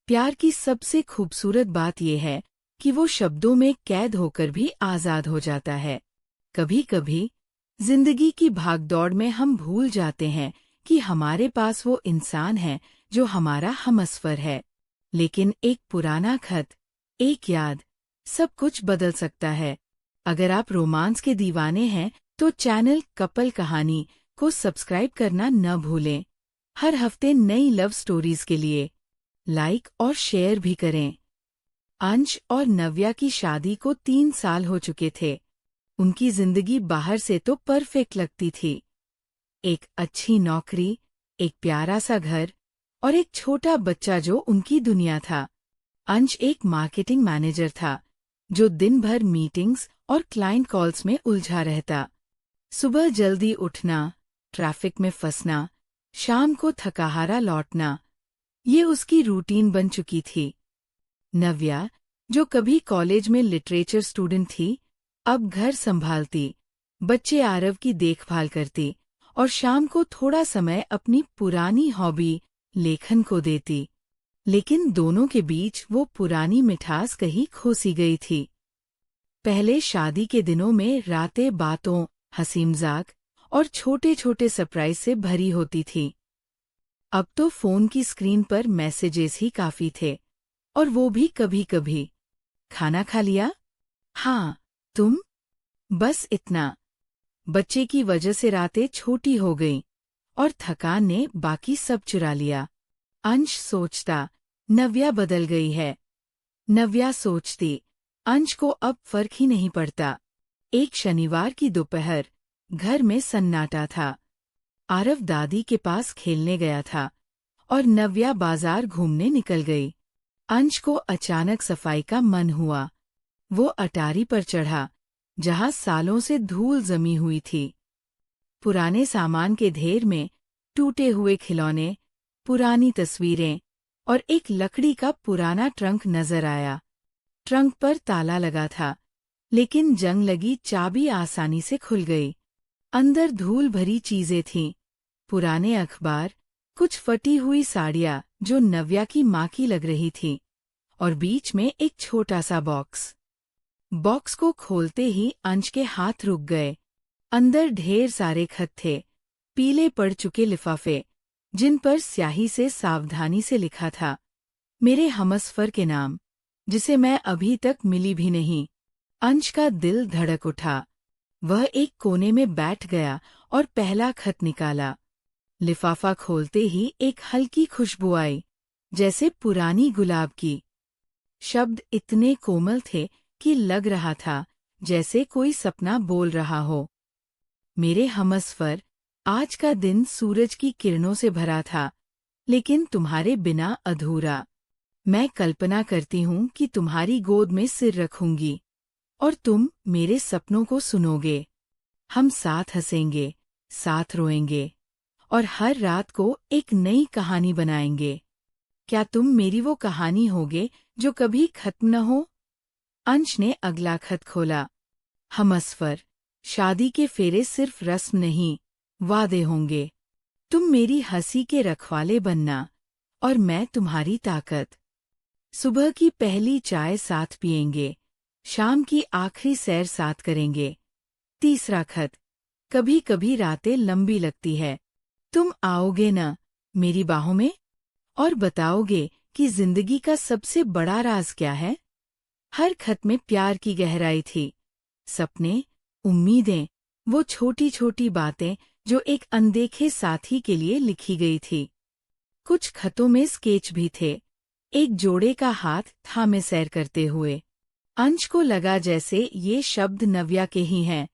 प्यार की सबसे खूबसूरत बात यह है कि वो शब्दों में कैद होकर भी आज़ाद हो जाता है। कभी कभी जिंदगी की भागदौड़ में हम भूल जाते हैं कि हमारे पास वो इंसान है जो हमारा हमसफ़र है। लेकिन एक पुराना खत, एक याद, सब कुछ बदल सकता है। अगर आप रोमांस के दीवाने हैं तो चैनल कपल कहानी को सब्सक्राइब करना न भूलें। हर हफ्ते नई लव स्टोरीज के लिए लाइक और शेयर भी करें। अंश और नव्या की शादी को 3 साल हो चुके थे। उनकी जिंदगी बाहर से तो परफेक्ट लगती थी। एक अच्छी नौकरी, एक प्यारा सा घर और एक छोटा बच्चा जो उनकी दुनिया था। अंश एक मार्केटिंग मैनेजर था जो दिन भर मीटिंग्स और क्लाइंट कॉल्स में उलझा रहता। सुबह जल्दी उठना, ट्रैफिक में फंसना, शाम को थकाहारा लौटना, ये उसकी रूटीन बन चुकी थी। नव्या, जो कभी कॉलेज में लिटरेचर स्टूडेंट थी, अब घर संभालती, बच्चे आरव की देखभाल करती और शाम को थोड़ा समय अपनी पुरानी हॉबी लेखन को देती। लेकिन दोनों के बीच वो पुरानी मिठास कहीं खोसी गई थी। पहले शादी के दिनों में रातें बातों, हंसी मजाक और छोटे छोटे सरप्राइज से भरी होती थी। अब तो फोन की स्क्रीन पर मैसेजेस ही काफी थे, और वो भी कभी कभी, खाना खा लिया? हाँ, तुम? बस इतना। बच्चे की वजह से रातें छोटी हो गईं और थकान ने बाकी सब चुरा लिया। अंश सोचता, नव्या बदल गई है। नव्या सोचती, अंश को अब फर्क ही नहीं पड़ता। एक शनिवार की दोपहर, घर में सन्नाटा था। आरव दादी के पास खेलने गया था और नव्या बाजार घूमने निकल गई। अंश को अचानक सफाई का मन हुआ। वो अटारी पर चढ़ा, जहां सालों से धूल जमी हुई थी। पुराने सामान के ढेर में टूटे हुए खिलौने, पुरानी तस्वीरें और एक लकड़ी का पुराना ट्रंक नजर आया। ट्रंक पर ताला लगा था, लेकिन जंग लगी चाबी आसानी से खुल गई। अंदर धूल भरी चीजें थीं, पुराने अखबार, कुछ फटी हुई साड़ियाँ जो नव्या की माँ की लग रही थी, और बीच में एक छोटा सा बॉक्स। बॉक्स को खोलते ही अंश के हाथ रुक गए। अंदर ढेर सारे खत थे, पीले पड़ चुके लिफाफे, जिन पर स्याही से सावधानी से लिखा था, मेरे हमसफर के नाम, जिसे मैं अभी तक मिली भी नहीं। अंश का दिल धड़क उठा। वह एक कोने में बैठ गया और पहला खत निकाला। लिफाफा खोलते ही एक हल्की खुशबू आई, जैसे पुरानी गुलाब की। शब्द इतने कोमल थे कि लग रहा था जैसे कोई सपना बोल रहा हो। मेरे हमसफर, आज का दिन सूरज की किरणों से भरा था, लेकिन तुम्हारे बिना अधूरा। मैं कल्पना करती हूँ कि तुम्हारी गोद में सिर रखूंगी और तुम मेरे सपनों को सुनोगे। हम साथ हंसेंगे, साथ रोएंगे और हर रात को एक नई कहानी बनाएंगे। क्या तुम मेरी वो कहानी होगे जो कभी खत्म न हो? अंश ने अगला खत खोला। हमसफर, शादी के फेरे सिर्फ रस्म नहीं, वादे होंगे। तुम मेरी हंसी के रखवाले बनना और मैं तुम्हारी ताकत। सुबह की पहली चाय साथ पिएंगे, शाम की आखिरी सैर साथ करेंगे। तीसरा खत, कभी कभी रातें लंबी लगती है, तुम आओगे न मेरी बाहों में और बताओगे कि जिंदगी का सबसे बड़ा राज क्या है। हर खत में प्यार की गहराई थी, सपने, उम्मीदें, वो छोटी छोटी बातें जो एक अनदेखे साथी के लिए लिखी गई थी। कुछ खतों में स्केच भी थे, एक जोड़े का हाथ थामे सैर करते हुए। अंश को लगा जैसे ये शब्द नव्या के ही हैं।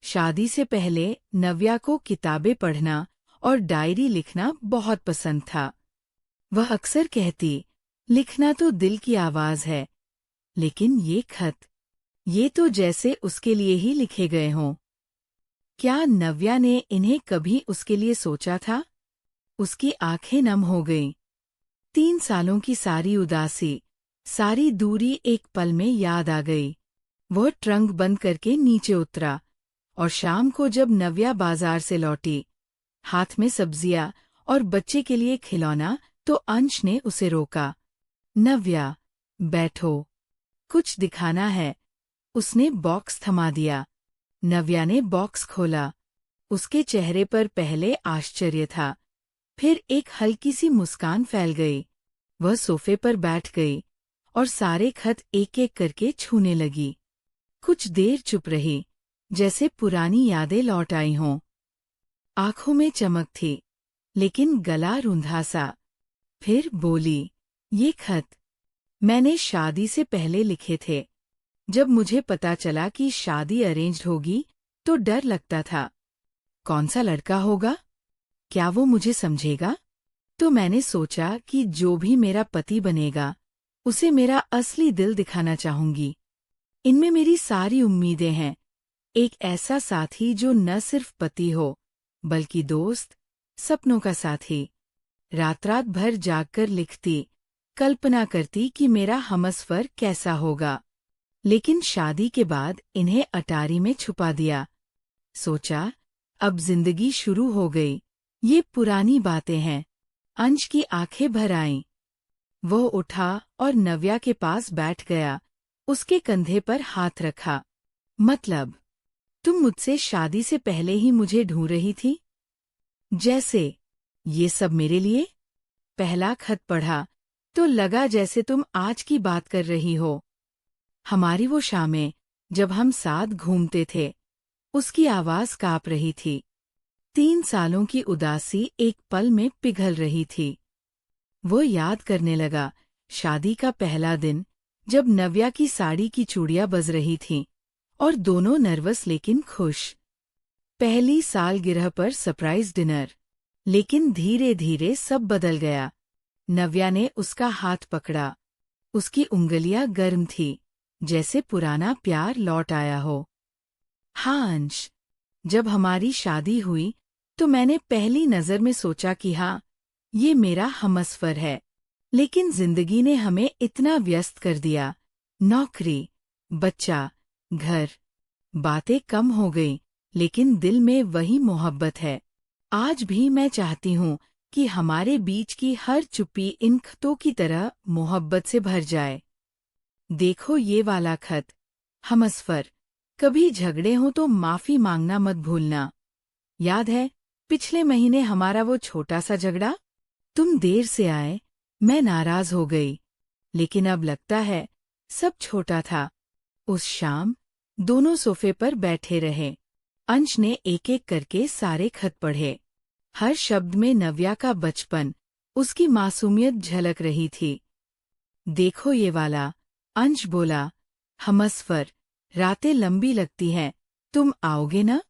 शादी से पहले नव्या को किताबें पढ़ना और डायरी लिखना बहुत पसंद था। वह अक्सर कहती, लिखना तो दिल की आवाज है, लेकिन ये खत, ये तो जैसे उसके लिए ही लिखे गए हों। क्या नव्या ने इन्हें कभी उसके लिए सोचा था? उसकी आंखें नम हो गईं। 3 सालों की सारी उदासी, सारी दूरी एक पल में याद आ गई। वह ट्रंक बंद करके नीचे उतरा, और शाम को जब नव्या बाजार से लौटी, हाथ में सब्जियां और बच्चे के लिए खिलौना, तो अंश ने उसे रोका। नव्या, बैठो, कुछ दिखाना है। उसने बॉक्स थमा दिया। नव्या ने बॉक्स खोला। उसके चेहरे पर पहले आश्चर्य था, फिर एक हल्की सी मुस्कान फैल गई। वह सोफे पर बैठ गई और सारे खत एक एक करके छूने लगी। कुछ देर चुप रही, जैसे पुरानी यादें लौट आई हों। आंखों में चमक थी, लेकिन गला रूंधा सा। फिर बोली, ये खत मैंने शादी से पहले लिखे थे। जब मुझे पता चला कि शादी अरेंज्ड होगी तो डर लगता था। कौन सा लड़का होगा? क्या वो मुझे समझेगा? तो मैंने सोचा कि जो भी मेरा पति बनेगा, उसे मेरा असली दिल दिखाना चाहूंगी। इनमें मेरी सारी उम्मीदें हैं। एक ऐसा साथी जो न सिर्फ पति हो, बल्कि दोस्त, सपनों का साथी। रात रात भर जागकर लिखती, कल्पना करती कि मेरा हमसफर कैसा होगा। लेकिन शादी के बाद इन्हें अटारी में छुपा दिया। सोचा, अब जिंदगी शुरू हो गई। ये पुरानी बातें हैं। अंश की आंखें भर आईं। वह उठा और नव्या के पास बैठ गया, उसके कंधे पर हाथ रखा। मतलब, तुम मुझसे शादी से पहले ही मुझे ढूंढ रही थी? जैसे, ये सब मेरे लिए? पहला खत पढ़ा तो लगा जैसे तुम आज की बात कर रही हो। हमारी वो शामें, जब हम साथ घूमते थे। उसकी आवाज कांप रही थी। 3 सालों की उदासी एक पल में पिघल रही थी। वो याद करने लगा, शादी का पहला दिन, जब नव्या की साड़ी की चूड़ियां बज रही थीं, और दोनों नर्वस लेकिन खुश। पहली सालगिरह पर सरप्राइज डिनर। लेकिन धीरे धीरे सब बदल गया। नव्या ने उसका हाथ पकड़ा। उसकी उंगलियां गर्म थी, जैसे पुराना प्यार लौट आया हो। हाँ अंश, जब हमारी शादी हुई तो मैंने पहली नजर में सोचा कि हाँ, ये मेरा हमसफर है। लेकिन जिंदगी ने हमें इतना व्यस्त कर दिया। नौकरी, बच्चा, घर। बातें कम हो गईं, लेकिन दिल में वही मोहब्बत है। आज भी मैं चाहती हूँ कि हमारे बीच की हर चुप्पी इन खतों की तरह मोहब्बत से भर जाए। देखो ये वाला खत। हमसफर, कभी झगड़े हों तो माफी मांगना मत भूलना। याद है, पिछले महीने हमारा वो छोटा सा झगड़ा? तुम देर से आए, मैं नाराज हो गई। लेकिन अब लगता है, सब छोटा था। उस शाम दोनों सोफे पर बैठे रहे। अंश ने एक एक करके सारे खत पढ़े। हर शब्द में नव्या का बचपन, उसकी मासूमियत झलक रही थी। देखो ये वाला। अंश बोला, हमसफर, रातें लंबी लगती हैं, तुम आओगे ना?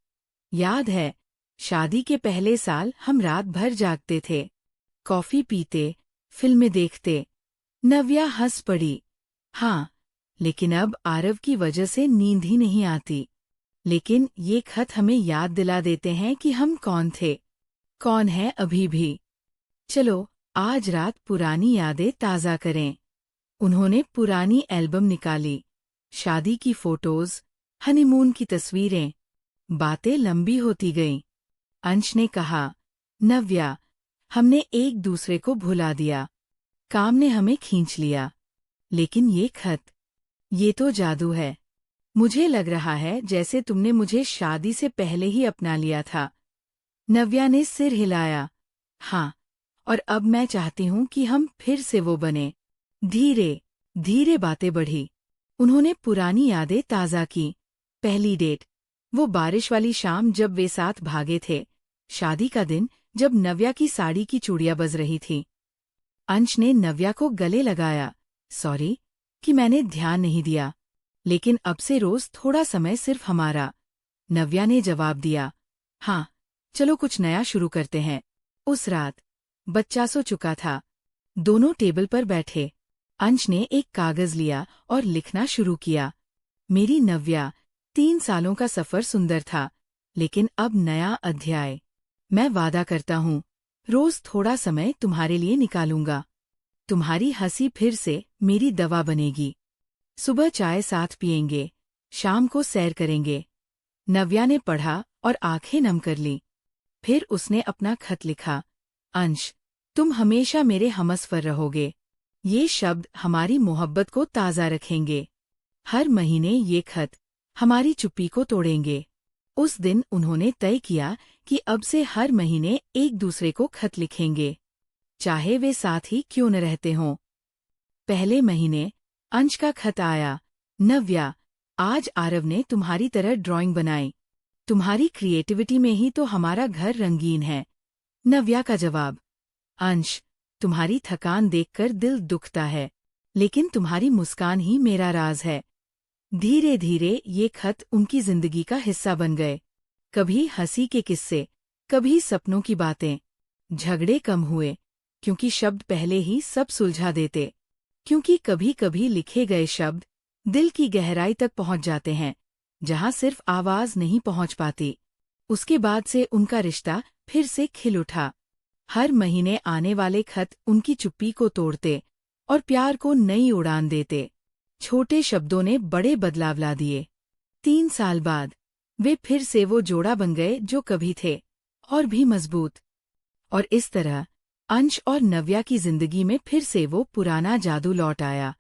याद है, शादी के पहले साल हम रात भर जागते थे, कॉफी पीते, फिल्में देखते। नव्या हंस पड़ी। हाँ, लेकिन अब आरव की वजह से नींद ही नहीं आती। लेकिन ये खत हमें याद दिला देते हैं कि हम कौन थे, कौन है अभी भी। चलो, आज रात पुरानी यादें ताज़ा करें। उन्होंने पुरानी एल्बम निकाली, शादी की फोटोज, हनीमून की तस्वीरें। बातें लंबी होती गईं। अंश ने कहा, नव्या, हमने एक दूसरे को भुला दिया, काम ने हमें खींच लिया। लेकिन ये खत, ये तो जादू है। मुझे लग रहा है जैसे तुमने मुझे शादी से पहले ही अपना लिया था। नव्या ने सिर हिलाया। हाँ, और अब मैं चाहती हूँ कि हम फिर से वो बने। धीरे धीरे बातें बढ़ी। उन्होंने पुरानी यादें ताज़ा की। पहली डेट, वो बारिश वाली शाम जब वे साथ भागे थे। शादी का दिन, जब नव्या की साड़ी की चूड़ियां बज रही थी। अंश ने नव्या को गले लगाया। सॉरी कि मैंने ध्यान नहीं दिया, लेकिन अब से रोज थोड़ा समय सिर्फ हमारा। नव्या ने जवाब दिया, हाँ, चलो कुछ नया शुरू करते हैं। उस रात बच्चा सो चुका था। दोनों टेबल पर बैठे। अंश ने एक कागज लिया और लिखना शुरू किया। मेरी नव्या, 3 सालों का सफर सुंदर था, लेकिन अब नया अध्याय। मैं वादा करता हूँ, रोज थोड़ा समय तुम्हारे लिए निकालूंगा। तुम्हारी हंसी फिर से मेरी दवा बनेगी। सुबह चाय साथ पिएंगे, शाम को सैर करेंगे। नव्या ने पढ़ा और आंखें नम कर ली। फिर उसने अपना खत लिखा। अंश, तुम हमेशा मेरे हमसफर रहोगे। ये शब्द हमारी मोहब्बत को ताज़ा रखेंगे। हर महीने ये खत हमारी चुप्पी को तोड़ेंगे। उस दिन उन्होंने तय किया कि अब से हर महीने एक दूसरे को खत लिखेंगे, चाहे वे साथ ही क्यों न रहते हों। पहले महीने अंश का खत आया। नव्या, आज आरव ने तुम्हारी तरह ड्राइंग बनाई। तुम्हारी क्रिएटिविटी में ही तो हमारा घर रंगीन है। नव्या का जवाब, अंश, तुम्हारी थकान देखकर दिल दुखता है, लेकिन तुम्हारी मुस्कान ही मेरा राज है। धीरे धीरे ये खत उनकी जिंदगी का हिस्सा बन गए। कभी हंसी के किस्से, कभी सपनों की बातें। झगड़े कम हुए, क्योंकि शब्द पहले ही सब सुलझा देते। क्योंकि कभी कभी लिखे गए शब्द दिल की गहराई तक पहुंच जाते हैं, जहां सिर्फ आवाज नहीं पहुंच पाती। उसके बाद से उनका रिश्ता फिर से खिल उठा। हर महीने आने वाले खत उनकी चुप्पी को तोड़ते और प्यार को नई उड़ान देते। छोटे शब्दों ने बड़े बदलाव ला दिए। 3 साल बाद वे फिर से वो जोड़ा बन गए जो कभी थे, और भी मजबूत। और इस तरह अंश और नव्या की जिंदगी में फिर से वो पुराना जादू लौट आया।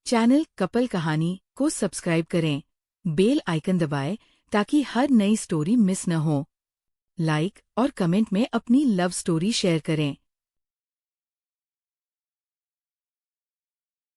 चैनल कपल कहानी को सब्सक्राइब करें, बेल आइकन दबाएं ताकि हर नई स्टोरी मिस न हो। लाइक और कमेंट में अपनी लव स्टोरी शेयर करें।